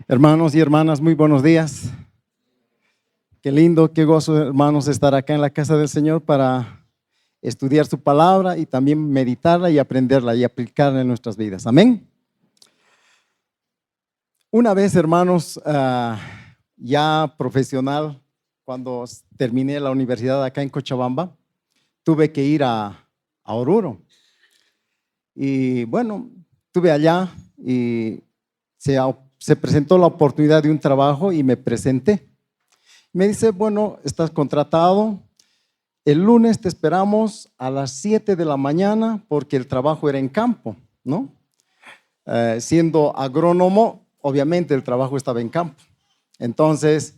Hermanos y hermanas, muy buenos días. Qué lindo, qué gozo, hermanos, estar acá en la casa del Señor para estudiar su palabra y también meditarla y aprenderla y aplicarla en nuestras vidas. Amén. Una vez, hermanos, ya profesional, cuando terminé la universidad acá en Cochabamba, tuve que ir a Oruro. Y bueno, estuve allá y se presentó la oportunidad de un trabajo y me presenté. Me dice, bueno, estás contratado, el lunes te esperamos a las 7 de la mañana porque el trabajo era en campo, ¿no? Siendo agrónomo, obviamente el trabajo estaba en campo. Entonces,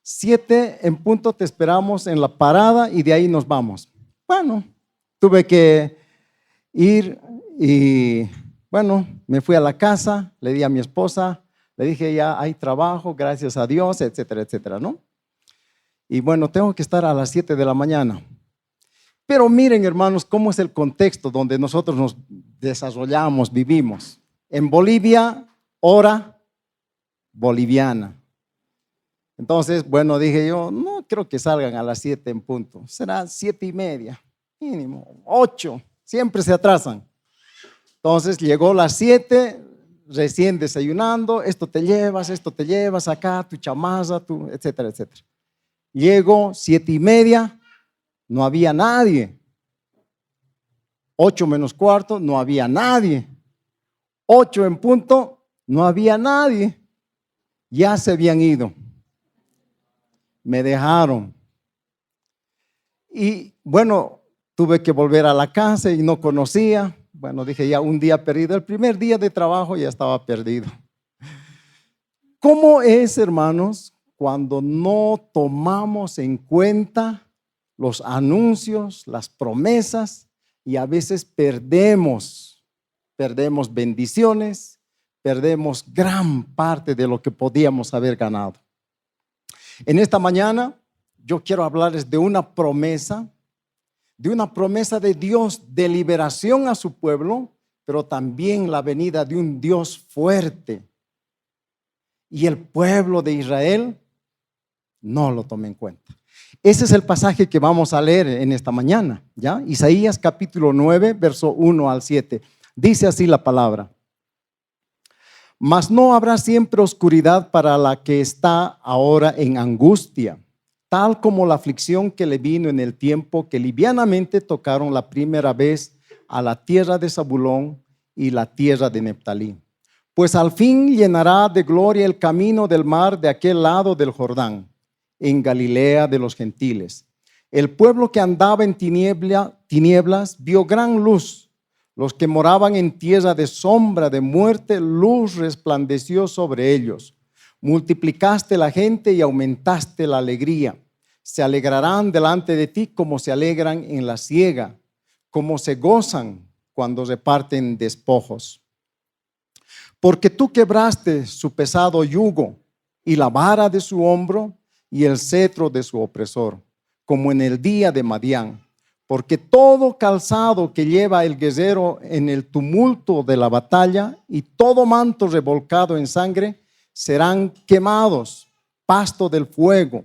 7 en punto te esperamos en la parada y de ahí nos vamos. Bueno, tuve que ir y bueno, me fui a la casa, le di a mi esposa, le dije ya hay trabajo, gracias a Dios, etcétera, etcétera, ¿no? Y bueno, tengo que estar a las 7 de la mañana. Pero miren, hermanos, cómo es el contexto donde nosotros nos desarrollamos, vivimos. En Bolivia, hora boliviana. Entonces, bueno, dije yo, no creo que salgan a las 7 en punto. Será 7:30, mínimo, 8. Siempre se atrasan. Entonces, llegó las 7, recién desayunando, esto te llevas acá, tu chamaza, etcétera, etcétera. Llego 7:30, no había nadie. 8 menos cuarto, no había nadie. 8 en punto, no había nadie. Ya se habían ido. Me dejaron. Y bueno, tuve que volver a la casa y no conocía. Bueno, dije ya un día perdido. El primer día de trabajo ya estaba perdido. ¿Cómo es, hermanos, cuando no tomamos en cuenta los anuncios, las promesas y a veces perdemos bendiciones, perdemos gran parte de lo que podíamos haber ganado? En esta mañana yo quiero hablarles de una promesa de Dios de liberación a su pueblo, pero también la venida de un Dios fuerte. Y el pueblo de Israel no lo toma en cuenta. Ese es el pasaje que vamos a leer en esta mañana, ¿ya? Isaías capítulo 9, verso 1 al 7. Dice así la palabra: mas no habrá siempre oscuridad para la que está ahora en angustia, tal como la aflicción que le vino en el tiempo que livianamente tocaron la primera vez a la tierra de Zabulón y la tierra de Neftalí. Pues al fin llenará de gloria el camino del mar de aquel lado del Jordán, en Galilea de los gentiles. El pueblo que andaba en tinieblas vio gran luz. Los que moraban en tierra de sombra de muerte, luz resplandeció sobre ellos. Multiplicaste la gente y aumentaste la alegría. Se alegrarán delante de ti como se alegran en la siega, como se gozan cuando reparten despojos. Porque tú quebraste su pesado yugo y la vara de su hombro y el cetro de su opresor, como en el día de Madián. Porque todo calzado que lleva el guerrero en el tumulto de la batalla y todo manto revolcado en sangre serán quemados, pasto del fuego.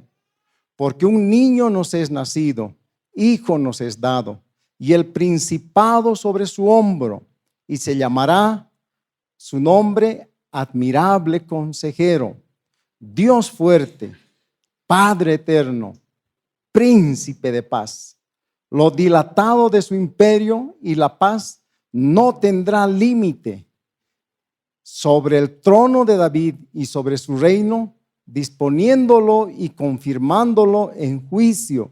Porque un niño nos es nacido, hijo nos es dado, y el principado sobre su hombro, y se llamará su nombre admirable consejero, Dios fuerte, Padre eterno, príncipe de paz. Lo dilatado de su imperio y la paz no tendrá límite sobre el trono de David y sobre su reino, disponiéndolo y confirmándolo en juicio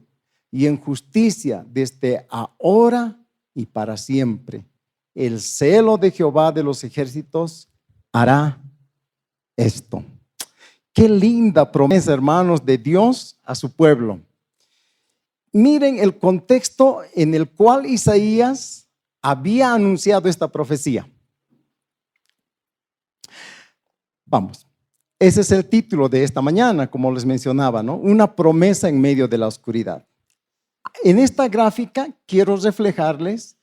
y en justicia desde ahora y para siempre. El celo de Jehová de los ejércitos hará esto. Qué linda promesa, hermanos, de Dios a su pueblo. Miren el contexto en el cual Isaías había anunciado esta profecía. Vamos, ese es el título de esta mañana, como les mencionaba, ¿no? Una promesa en medio de la oscuridad. En esta gráfica quiero reflejarles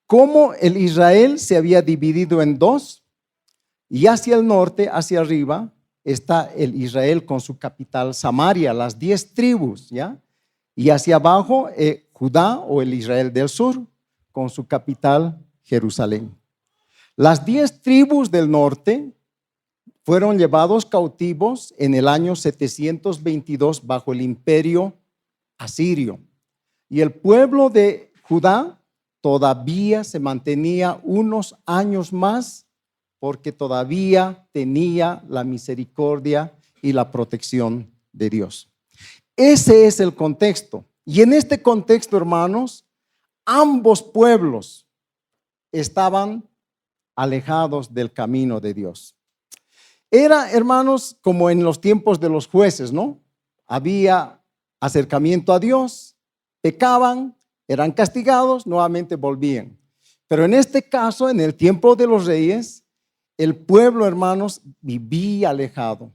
cómo el Israel se había dividido en dos, y hacia el norte, hacia arriba, está el Israel con su capital Samaria, las 10 tribus, ¿ya? Y hacia abajo Judá o el Israel del sur con su capital Jerusalén. Las 10 tribus del norte fueron llevados cautivos en el año 722 bajo el imperio asirio. Y el pueblo de Judá todavía se mantenía unos años más porque todavía tenía la misericordia y la protección de Dios. Ese es el contexto. Y en este contexto, hermanos, ambos pueblos estaban alejados del camino de Dios. Era, hermanos, como en los tiempos de los jueces, ¿no? Había acercamiento a Dios, pecaban, eran castigados, nuevamente volvían. Pero en este caso, en el tiempo de los reyes, el pueblo, hermanos, vivía alejado.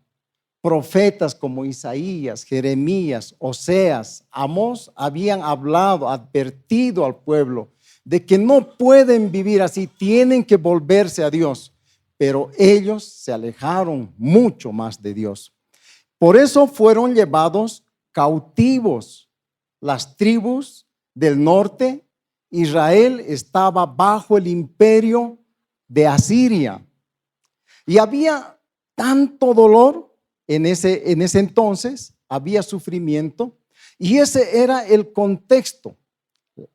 Profetas como Isaías, Jeremías, Oseas, Amós habían hablado, advertido al pueblo de que no pueden vivir así, tienen que volverse a Dios. Pero ellos se alejaron mucho más de Dios. Por eso fueron llevados cautivos las tribus del norte. Israel estaba bajo el imperio de Asiria. Y había tanto dolor en ese entonces, había sufrimiento. Y ese era el contexto.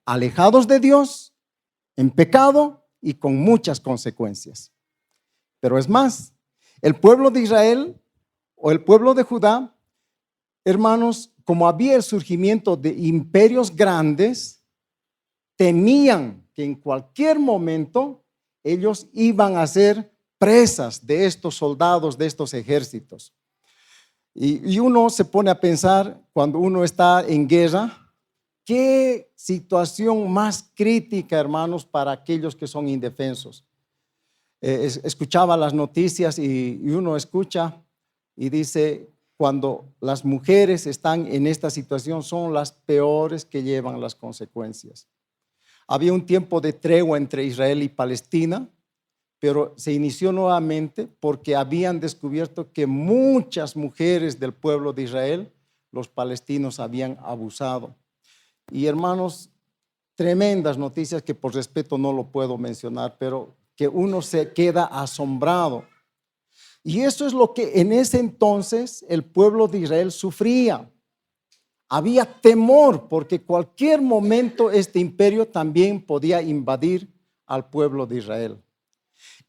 Alejados de Dios, en pecado y con muchas consecuencias. Pero es más, el pueblo de Israel o el pueblo de Judá, hermanos, como había el surgimiento de imperios grandes, temían que en cualquier momento ellos iban a ser presas de estos soldados, de estos ejércitos. Y uno se pone a pensar, cuando uno está en guerra, qué situación más crítica, hermanos, para aquellos que son indefensos. Escuchaba las noticias y uno escucha y dice, cuando las mujeres están en esta situación son las peores que llevan las consecuencias. Había un tiempo de tregua entre Israel y Palestina, pero se inició nuevamente porque habían descubierto que muchas mujeres del pueblo de Israel, los palestinos habían abusado. Y hermanos, tremendas noticias que por respeto no lo puedo mencionar, pero que uno se queda asombrado. Y eso es lo que en ese entonces el pueblo de Israel sufría. Había temor porque cualquier momento este imperio también podía invadir al pueblo de Israel.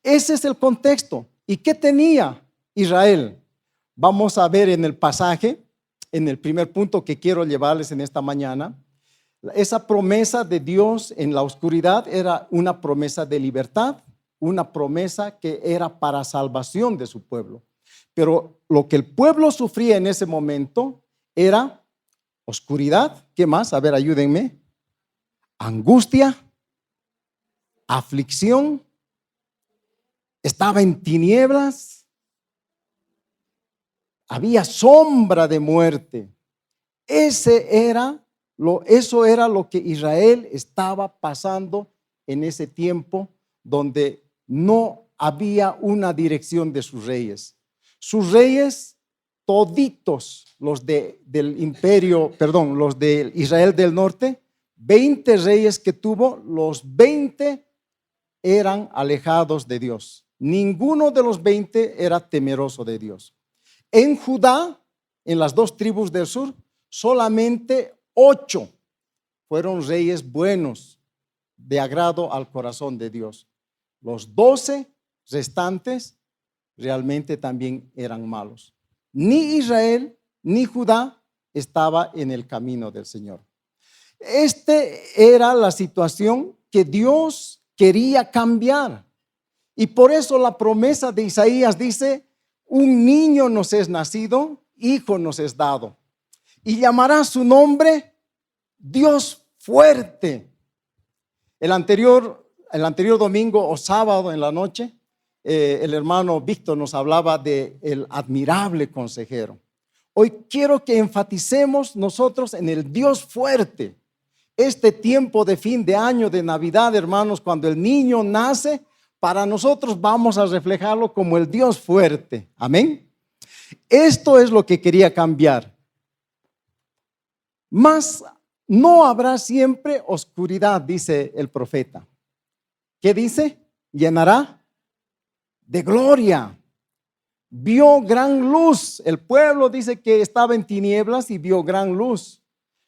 Ese es el contexto. ¿Y qué tenía Israel? Vamos a ver en el pasaje, en el primer punto que quiero llevarles en esta mañana. Esa promesa de Dios en la oscuridad era una promesa de libertad, una promesa que era para salvación de su pueblo. Pero lo que el pueblo sufría en ese momento era oscuridad. ¿Qué más? A ver, ayúdenme. Angustia, aflicción, estaba en tinieblas, había sombra de muerte. Eso era lo que Israel estaba pasando en ese tiempo donde no había una dirección de sus reyes. Sus reyes, toditos los del imperio, perdón, los de Israel del norte, 20 reyes que tuvo, los 20 eran alejados de Dios. Ninguno de los 20 era temeroso de Dios. En Judá, en las 2 tribus del sur, solamente 8 fueron reyes buenos, de agrado al corazón de Dios. Los 12 restantes realmente también eran malos. Ni Israel ni Judá estaba en el camino del Señor. Era la situación que Dios quería cambiar. Y por eso la promesa de Isaías dice, un niño nos es nacido, hijo nos es dado. Y llamará su nombre Dios fuerte. El anterior domingo o sábado en la noche, el hermano Víctor nos hablaba de el admirable consejero. Hoy quiero que enfaticemos nosotros en el Dios fuerte. Este tiempo de fin de año, de Navidad, hermanos, cuando el niño nace, para nosotros vamos a reflejarlo como el Dios fuerte. Amén. Esto es lo que quería cambiar. Mas no habrá siempre oscuridad, dice el profeta. ¿Qué dice? Llenará de gloria. Vio gran luz. El pueblo dice que estaba en tinieblas y vio gran luz.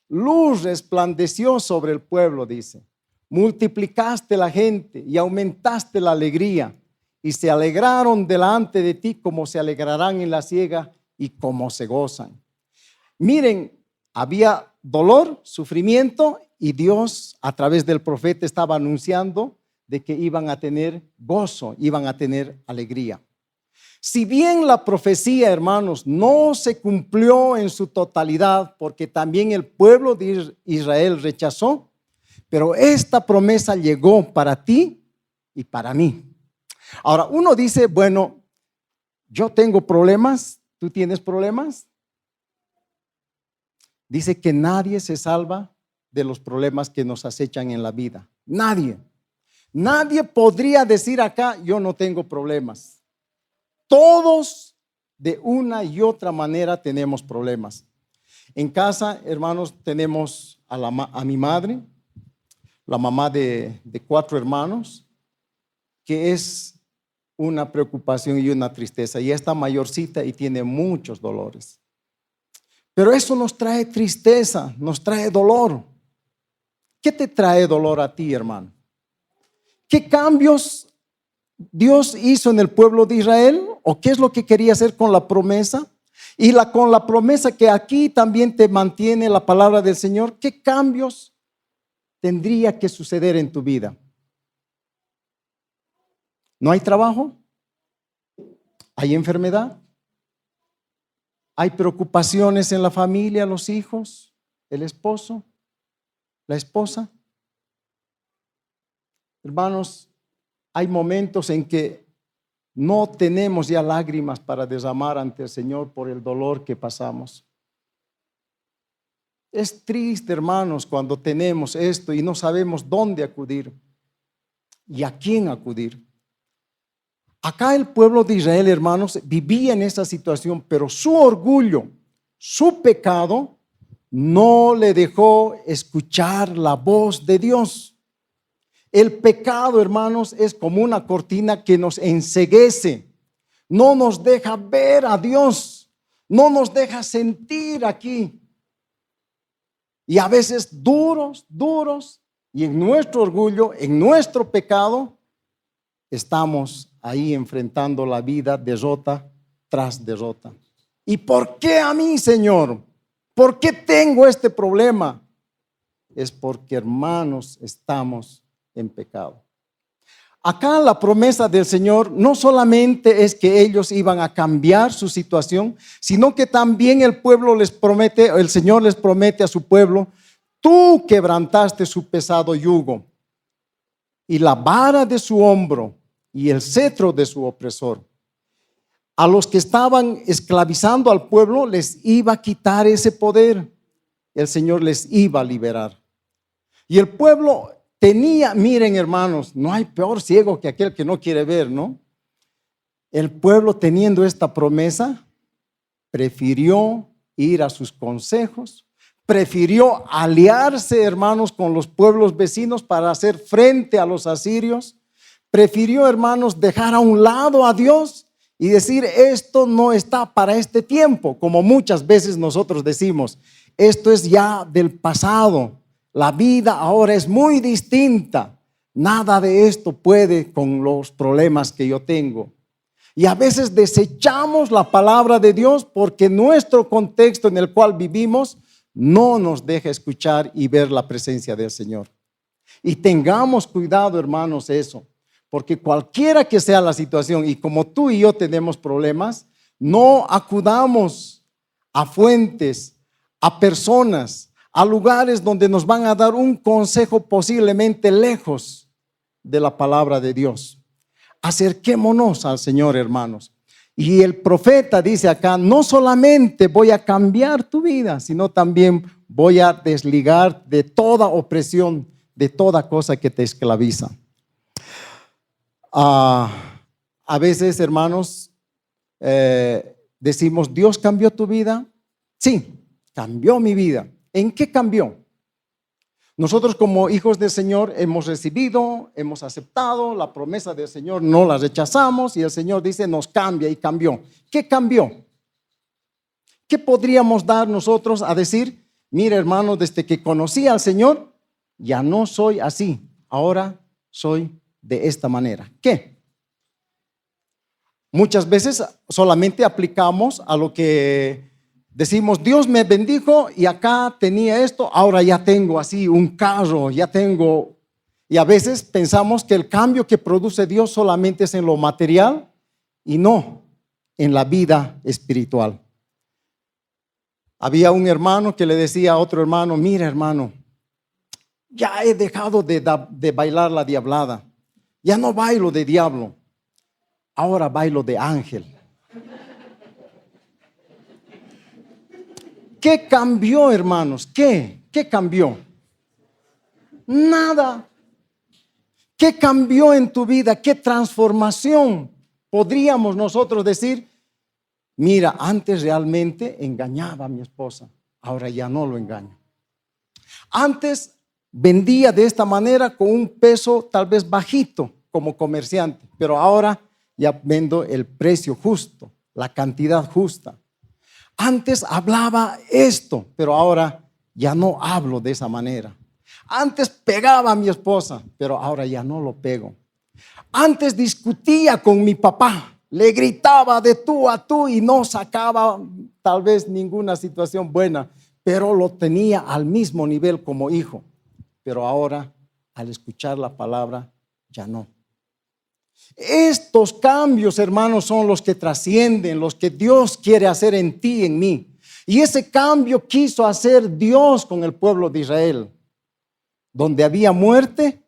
Luz resplandeció sobre el pueblo, dice. Multiplicaste la gente y aumentaste la alegría. Y se alegraron delante de ti como se alegrarán en la siega y como se gozan. Miren, había dolor, sufrimiento, y Dios a través del profeta estaba anunciando de que iban a tener gozo, iban a tener alegría. Si bien la profecía, hermanos, no se cumplió en su totalidad, porque también el pueblo de Israel rechazó, pero esta promesa llegó para ti y para mí. Ahora, uno dice, bueno, yo tengo problemas, ¿tú tienes problemas? Dice que nadie se salva de los problemas que nos acechan en la vida. Nadie. Nadie podría decir acá, yo no tengo problemas. Todos de una y otra manera tenemos problemas. En casa, hermanos, tenemos a mi madre, la mamá de 4 hermanos, que es una preocupación y una tristeza. Y está mayorcita y tiene muchos dolores. Pero eso nos trae tristeza, nos trae dolor. ¿Qué te trae dolor a ti, hermano? ¿Qué cambios Dios hizo en el pueblo de Israel? ¿O qué es lo que quería hacer con la promesa? Y con la promesa que aquí también te mantiene la palabra del Señor, ¿qué cambios tendría que suceder en tu vida? ¿No hay trabajo? ¿Hay enfermedad? ¿Hay preocupaciones en la familia, los hijos, el esposo, la esposa? Hermanos, hay momentos en que no tenemos ya lágrimas para derramar ante el Señor por el dolor que pasamos. Es triste, hermanos, cuando tenemos esto y no sabemos dónde acudir y a quién acudir. Acá el pueblo de Israel, hermanos, vivía en esa situación, pero su orgullo, su pecado, no le dejó escuchar la voz de Dios. El pecado, hermanos, es como una cortina que nos enceguece, no nos deja ver a Dios, no nos deja sentir aquí. Y a veces duros, y en nuestro orgullo, en nuestro pecado, estamos ahí enfrentando la vida derrota tras derrota. ¿Y por qué a mí, Señor? ¿Por qué tengo este problema? Es porque, hermanos, estamos en pecado. Acá la promesa del Señor no solamente es que ellos iban a cambiar su situación, sino que también el Señor les promete a su pueblo: tú quebrantaste su pesado yugo y la vara de su hombro y el cetro de su opresor. A los que estaban esclavizando al pueblo les iba a quitar ese poder. El Señor les iba a liberar. Y el pueblo tenía, miren, hermanos, no hay peor ciego que aquel que no quiere ver, ¿no? El pueblo, teniendo esta promesa, prefirió ir a sus consejos, prefirió aliarse, hermanos, con los pueblos vecinos para hacer frente a los asirios. Prefirió, hermanos, dejar a un lado a Dios y decir: esto no está para este tiempo, como muchas veces nosotros decimos, esto es ya del pasado, la vida ahora es muy distinta, nada de esto puede con los problemas que yo tengo. Y a veces desechamos la palabra de Dios porque nuestro contexto en el cual vivimos no nos deja escuchar y ver la presencia del Señor. Y tengamos cuidado, hermanos, eso. Porque cualquiera que sea la situación, y como tú y yo tenemos problemas, no acudamos a fuentes, a personas, a lugares donde nos van a dar un consejo posiblemente lejos de la palabra de Dios. Acerquémonos al Señor, hermanos. Y el profeta dice acá: no solamente voy a cambiar tu vida, sino también voy a desligar de toda opresión, de toda cosa que te esclaviza. A veces, hermanos, decimos, ¿Dios cambió tu vida? Sí, cambió mi vida. ¿En qué cambió? Nosotros como hijos del Señor hemos recibido, hemos aceptado la promesa del Señor, no la rechazamos y el Señor dice nos cambia y cambió. ¿Qué cambió? ¿Qué podríamos dar nosotros a decir? Mira, hermano, desde que conocí al Señor, ya no soy así, ahora soy de esta manera. ¿Qué? Muchas veces solamente aplicamos a lo que decimos, Dios me bendijo y acá tenía esto, ahora ya tengo así un carro, ya tengo. Y a veces pensamos que el cambio que produce Dios solamente es en lo material y no en la vida espiritual. Había un hermano que le decía a otro hermano, mira hermano, ya he dejado de bailar la diablada, ya no bailo de diablo, ahora bailo de ángel. ¿Qué cambió, hermanos? ¿Qué cambió? Nada. ¿Qué cambió en tu vida? ¿Qué transformación? Podríamos nosotros decir, mira, antes realmente engañaba a mi esposa, ahora ya no lo engaño. Antes vendía de esta manera con un peso tal vez bajito como comerciante, pero ahora ya vendo el precio justo, la cantidad justa. Antes hablaba esto, pero ahora ya no hablo de esa manera. Antes pegaba a mi esposa, pero ahora ya no lo pego. Antes discutía con mi papá, le gritaba de tú a tú y no sacaba tal vez ninguna situación buena, pero lo tenía al mismo nivel como hijo. Pero ahora, al escuchar la palabra, ya no. Estos cambios, hermanos, son los que trascienden, los que Dios quiere hacer en ti y en mí. Y ese cambio quiso hacer Dios con el pueblo de Israel. Donde había muerte,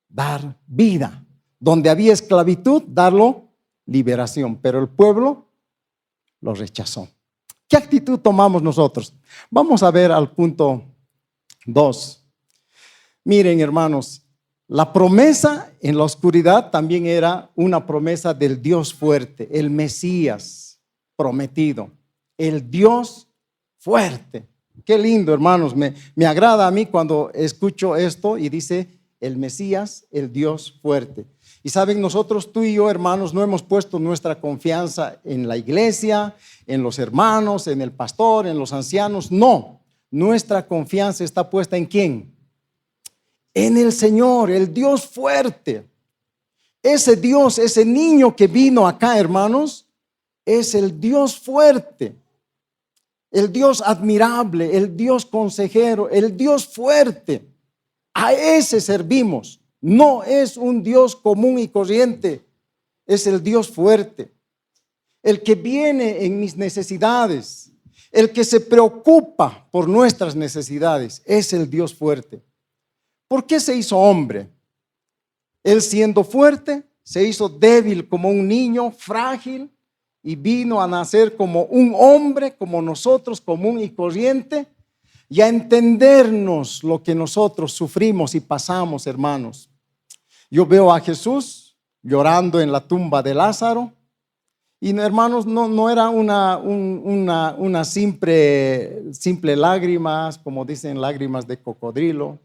dar vida. Donde había esclavitud, darlo liberación. Pero el pueblo lo rechazó. ¿Qué actitud tomamos nosotros? Vamos a ver al punto 2. Miren, hermanos. La promesa en la oscuridad también era una promesa del Dios fuerte, el Mesías prometido, el Dios fuerte. Qué lindo, hermanos, me agrada a mí cuando escucho esto y dice el Mesías, el Dios fuerte. Y saben, nosotros, tú y yo, hermanos, no hemos puesto nuestra confianza en la iglesia, en los hermanos, en el pastor, en los ancianos. No, nuestra confianza está puesta ¿en quién? En el Señor, el Dios fuerte. Ese Dios, ese niño que vino acá, hermanos, es el Dios fuerte, el Dios admirable, el Dios consejero, el Dios fuerte. A ese servimos. No es un Dios común y corriente, es el Dios fuerte, el que viene en mis necesidades, el que se preocupa por nuestras necesidades, es el Dios fuerte. ¿Por qué se hizo hombre? Él siendo fuerte, se hizo débil como un niño, frágil, y vino a nacer como un hombre, como nosotros, común y corriente, y a entendernos lo que nosotros sufrimos y pasamos, hermanos. Yo veo a Jesús llorando en la tumba de Lázaro, y hermanos, no era una simple lágrimas, como dicen, lágrimas de cocodrilo.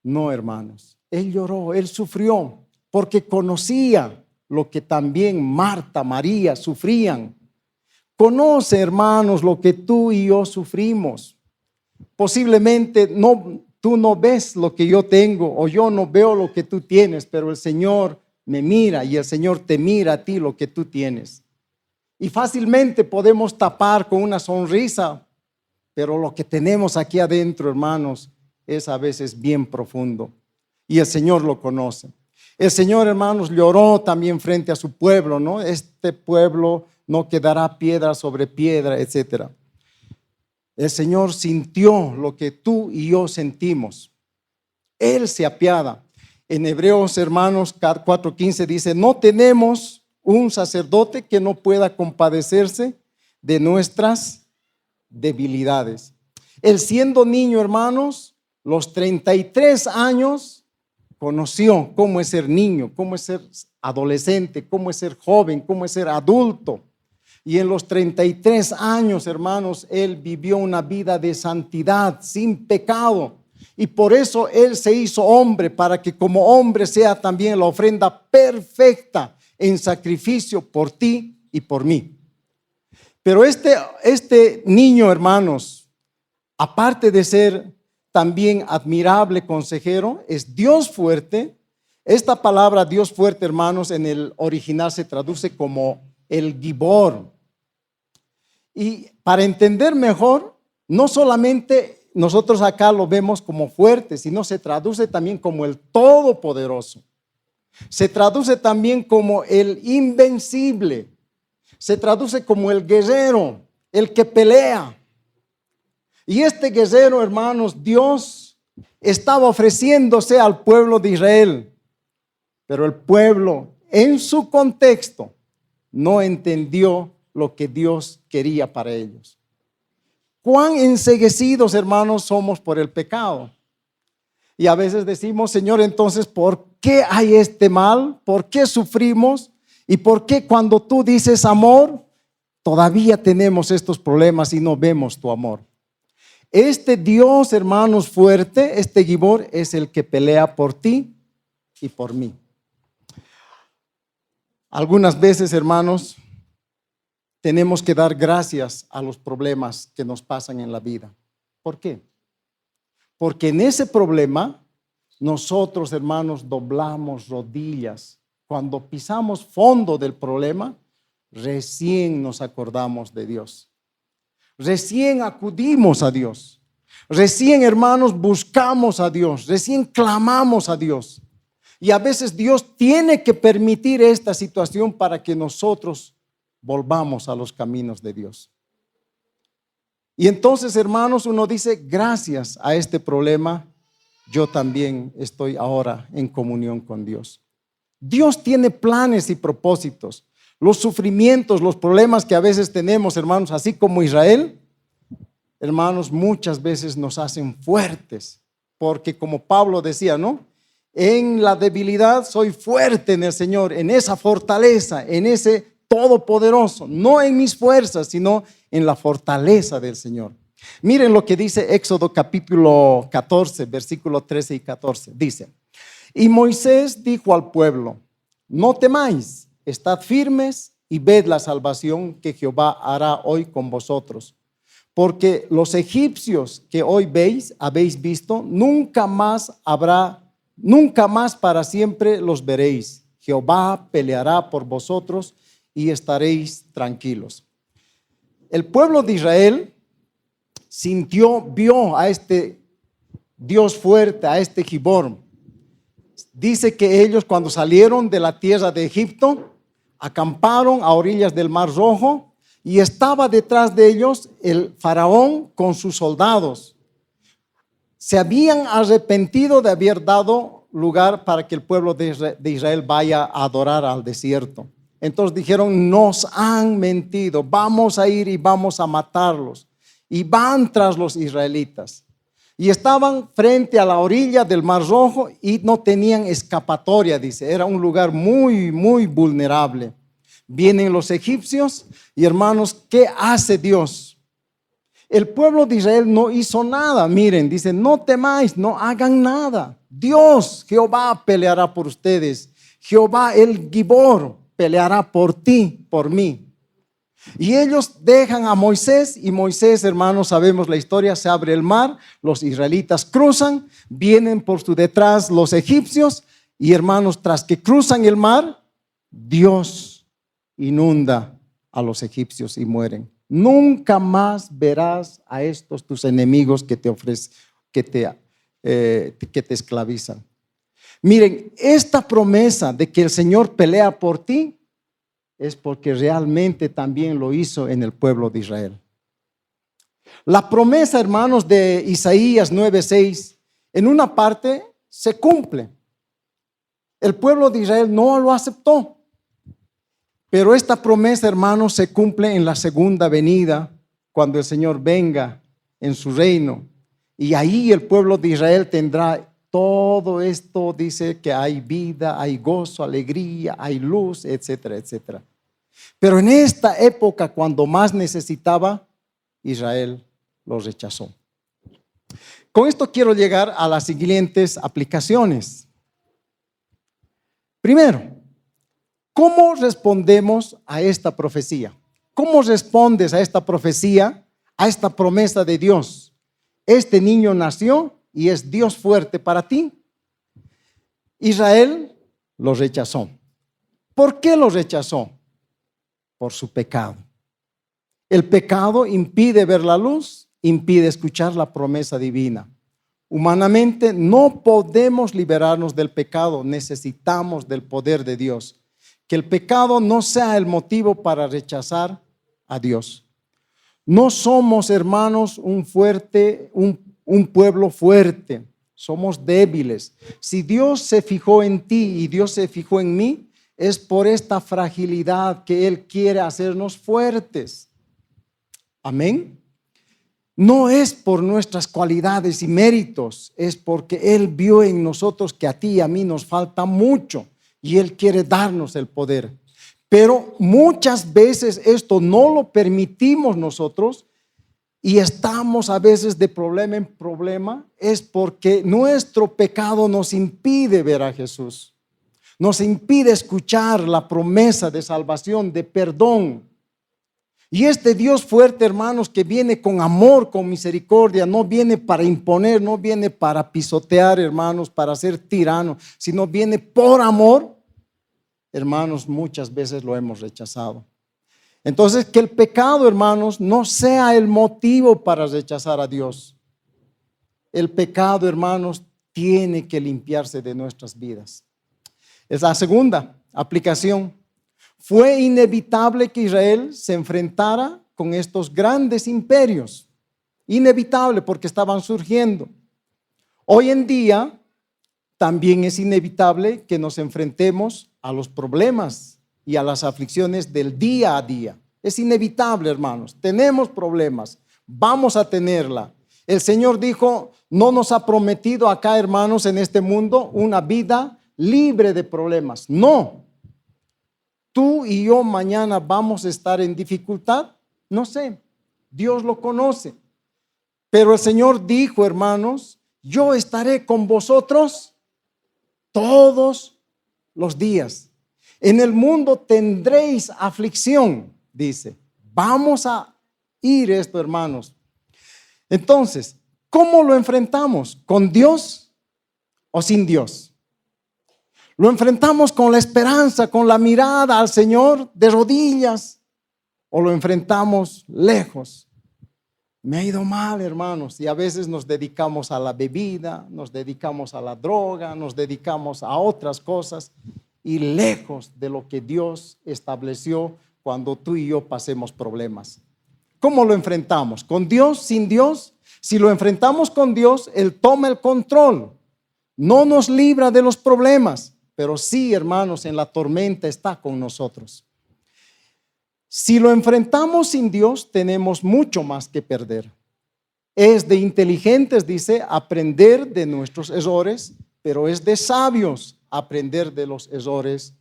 No, hermanos, él lloró, él sufrió, porque conocía lo que también Marta, María sufrían. Conoce, hermanos, lo que tú y yo sufrimos. Posiblemente tú no ves lo que yo tengo, o yo no veo lo que tú tienes, pero el Señor me mira y el Señor te mira a ti lo que tú tienes. Y fácilmente podemos tapar con una sonrisa, pero lo que tenemos aquí adentro, hermanos, es a veces bien profundo, y el Señor lo conoce. El Señor, hermanos, lloró también frente a su pueblo, ¿no? Este pueblo no quedará piedra sobre piedra, etc. El Señor sintió lo que tú y yo sentimos. Él se apiada. En Hebreos, hermanos, 4:15 dice, no tenemos un sacerdote que no pueda compadecerse de nuestras debilidades. Él siendo niño, hermanos, los 33 años conoció cómo es ser niño, cómo es ser adolescente, cómo es ser joven, cómo es ser adulto. Y en los 33 años, hermanos, él vivió una vida de santidad, sin pecado. Y por eso él se hizo hombre, para que como hombre sea también la ofrenda perfecta en sacrificio por ti y por mí. Pero este niño, hermanos, aparte de ser también admirable consejero, es Dios fuerte. Esta palabra Dios fuerte, hermanos, en el original se traduce como el Gibor. Y para entender mejor, no solamente nosotros acá lo vemos como fuerte, sino se traduce también como el todopoderoso. Se traduce también como el invencible. Se traduce como el guerrero, el que pelea. Y este guerrero, hermanos, Dios estaba ofreciéndose al pueblo de Israel. Pero el pueblo, en su contexto, no entendió lo que Dios quería para ellos. Cuán enceguecidos, hermanos, somos por el pecado. Y a veces decimos, Señor, entonces, ¿por qué hay este mal? ¿Por qué sufrimos? ¿Y por qué cuando tú dices amor, todavía tenemos estos problemas y no vemos tu amor? Este Dios, hermanos, fuerte, este Gibor, es el que pelea por ti y por mí. Algunas veces, hermanos, tenemos que dar gracias a los problemas que nos pasan en la vida. ¿Por qué? Porque en ese problema, nosotros, hermanos, doblamos rodillas. Cuando pisamos fondo del problema, recién nos acordamos de Dios. Recién acudimos a Dios. Recién, hermanos, buscamos a Dios. Recién clamamos a Dios. Y a veces Dios tiene que permitir esta situación para que nosotros volvamos a los caminos de Dios. Y entonces, hermanos, uno dice, gracias a este problema, yo también estoy ahora en comunión con Dios. Dios tiene planes y propósitos. Los sufrimientos, los problemas que a veces tenemos, hermanos, así como Israel, hermanos, muchas veces nos hacen fuertes. Porque como Pablo decía, ¿no? En la debilidad soy fuerte en el Señor, en esa fortaleza, en ese todopoderoso, no en mis fuerzas, sino en la fortaleza del Señor. Miren lo que dice Éxodo capítulo 14, versículo 13 y 14. Dice, y Moisés dijo al pueblo, no temáis, estad firmes y ved la salvación que Jehová hará hoy con vosotros. Porque los egipcios que hoy habéis visto, nunca más para siempre los veréis. Jehová peleará por vosotros y estaréis tranquilos. El pueblo de Israel vio a este Dios fuerte, a este Gibor. Dice que ellos cuando salieron de la tierra de Egipto, acamparon a orillas del Mar Rojo y estaba detrás de ellos el faraón con sus soldados. Se habían arrepentido de haber dado lugar para que el pueblo de Israel vaya a adorar al desierto. Entonces dijeron, nos han mentido, vamos a ir y vamos a matarlos. Y van tras los israelitas. Y estaban frente a la orilla del Mar Rojo y no tenían escapatoria, dice. Era un lugar muy, muy vulnerable. Vienen los egipcios y hermanos, ¿qué hace Dios? El pueblo de Israel no hizo nada. Miren, dice, no temáis, no hagan nada. Dios, Jehová peleará por ustedes. Jehová el Gibor peleará por ti, por mí. Y ellos dejan a Moisés y Moisés, hermanos, sabemos la historia, se abre el mar, los israelitas cruzan, vienen por su detrás los egipcios y hermanos, tras que cruzan el mar, Dios inunda a los egipcios y mueren. Nunca más verás a estos tus enemigos que te ofrecen, que te esclavizan. Miren, esta promesa de que el Señor pelea por ti es porque realmente también lo hizo en el pueblo de Israel. La promesa, hermanos, de Isaías 9:6, en una parte se cumple. El pueblo de Israel no lo aceptó. Pero esta promesa, hermanos, se cumple en la segunda venida, cuando el Señor venga en su reino. Y ahí el pueblo de Israel tendrá todo esto, dice que hay vida, hay gozo, alegría, hay luz, etcétera, etcétera. Pero en esta época, cuando más necesitaba, Israel los rechazó. Con esto quiero llegar a las siguientes aplicaciones. Primero, ¿cómo respondemos a esta profecía? ¿Cómo respondes a esta profecía, a esta promesa de Dios? Este niño nació y es Dios fuerte para ti. Israel lo rechazó. ¿Por qué lo rechazó? Por su pecado. El pecado impide ver la luz, impide escuchar la promesa divina. Humanamente no podemos liberarnos del pecado, necesitamos del poder de Dios. Que el pecado no sea el motivo para rechazar a Dios. No somos, hermanos, un pueblo fuerte, somos débiles. Si Dios se fijó en ti y Dios se fijó en mí, es por esta fragilidad que Él quiere hacernos fuertes. Amén. No es por nuestras cualidades y méritos, es porque Él vio en nosotros que a ti y a mí nos falta mucho y Él quiere darnos el poder. Pero muchas veces esto no lo permitimos nosotros y estamos a veces de problema en problema, es porque nuestro pecado nos impide ver a Jesús, nos impide escuchar la promesa de salvación, de perdón. Y este Dios fuerte, hermanos, que viene con amor, con misericordia, no viene para imponer, no viene para pisotear, hermanos, para ser tirano, sino viene por amor. Hermanos, muchas veces lo hemos rechazado. Entonces, que el pecado, hermanos, no sea el motivo para rechazar a Dios. El pecado, hermanos, tiene que limpiarse de nuestras vidas. Es la segunda aplicación. Fue inevitable que Israel se enfrentara con estos grandes imperios. Inevitable porque estaban surgiendo. Hoy en día también es inevitable que nos enfrentemos a los problemas y a las aflicciones del día a día. Es inevitable, hermanos. Tenemos problemas. Vamos a tenerla. El Señor dijo, no nos ha prometido acá, hermanos, en este mundo una vida libre de problemas. No. Tú y yo mañana vamos a estar en dificultad. No sé. Dios lo conoce. Pero el Señor dijo, hermanos, yo estaré con vosotros todos los días. En el mundo tendréis aflicción, dice. Vamos a ir esto, hermanos. Entonces, ¿cómo lo enfrentamos? ¿Con Dios o sin Dios? Lo enfrentamos con la esperanza, con la mirada al Señor de rodillas, o lo enfrentamos lejos. Me ha ido mal, hermanos, y a veces nos dedicamos a la bebida, nos dedicamos a la droga, nos dedicamos a otras cosas y lejos de lo que Dios estableció cuando tú y yo pasemos problemas. ¿Cómo lo enfrentamos? ¿Con Dios? ¿Sin Dios? Si lo enfrentamos con Dios, Él toma el control, no nos libra de los problemas, pero sí, hermanos, en la tormenta está con nosotros. Si lo enfrentamos sin Dios, tenemos mucho más que perder. Es de inteligentes, dice, aprender de nuestros errores, pero es de sabios aprender de los errores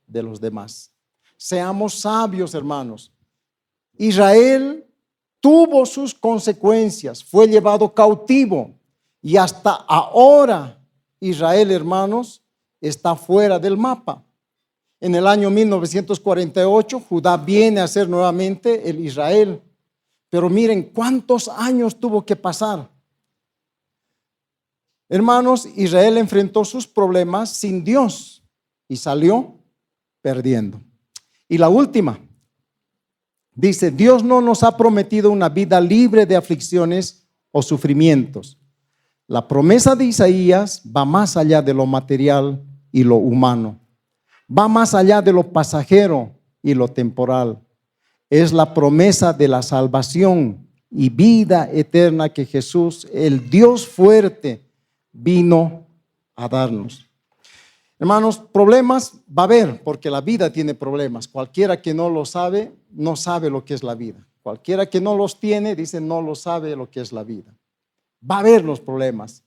de los demás. Seamos sabios, hermanos. Israel tuvo sus consecuencias, fue llevado cautivo y hasta ahora Israel, hermanos, está fuera del mapa. En el año 1948, Judá viene a ser nuevamente el Israel. Pero miren cuántos años tuvo que pasar. Hermanos, Israel enfrentó sus problemas sin Dios y salió perdiendo. Y la última, dice, Dios no nos ha prometido una vida libre de aflicciones o sufrimientos. La promesa de Isaías va más allá de lo material y lo humano. Va más allá de lo pasajero y lo temporal. Es la promesa de la salvación y vida eterna que Jesús, el Dios fuerte, vino a darnos. Hermanos, problemas va a haber, porque la vida tiene problemas. Cualquiera que no lo sabe, no sabe lo que es la vida. Cualquiera que no los tiene, dice, no lo sabe lo que es la vida. Va a haber los problemas.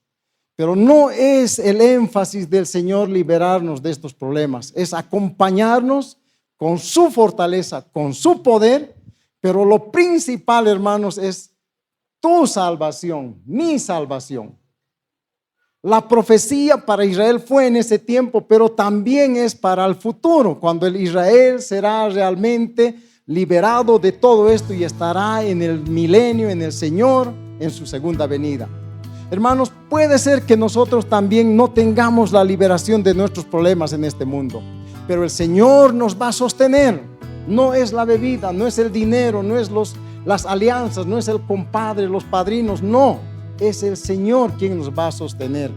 Pero no es el énfasis del Señor liberarnos de estos problemas, es acompañarnos con su fortaleza, con su poder, pero lo principal, hermanos, es tu salvación, mi salvación. La profecía para Israel fue en ese tiempo, pero también es para el futuro, cuando el Israel será realmente liberado de todo esto y estará en el milenio, en el Señor, en su segunda venida. Hermanos, puede ser que nosotros también no tengamos la liberación de nuestros problemas en este mundo, pero el Señor nos va a sostener. No es la bebida, no es el dinero, no es las alianzas, no es el compadre, los padrinos, no. Es el Señor quien nos va a sostener.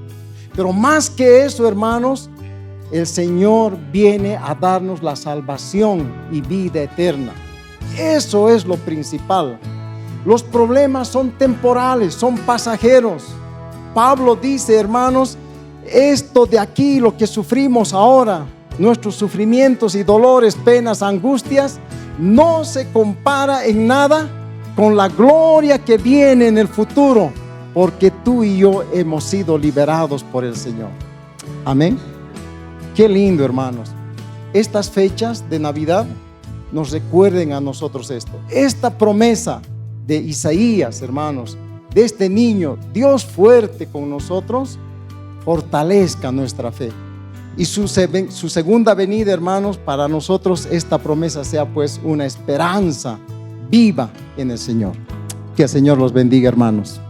Pero más que eso, hermanos, el Señor viene a darnos la salvación y vida eterna. Eso es lo principal. Los problemas son temporales, son pasajeros. Pablo dice, hermanos, esto de aquí, lo que sufrimos ahora, nuestros sufrimientos y dolores, penas, angustias, no se compara en nada con la gloria que viene en el futuro, porque tú y yo hemos sido liberados por el Señor. Amén. Qué lindo, hermanos. Estas fechas de Navidad nos recuerden a nosotros esto. Esta promesa de Isaías, hermanos, de este niño, Dios fuerte con nosotros, fortalezca nuestra fe. Y su segunda venida, hermanos, para nosotros esta promesa sea pues una esperanza viva en el Señor. Que el Señor los bendiga, hermanos.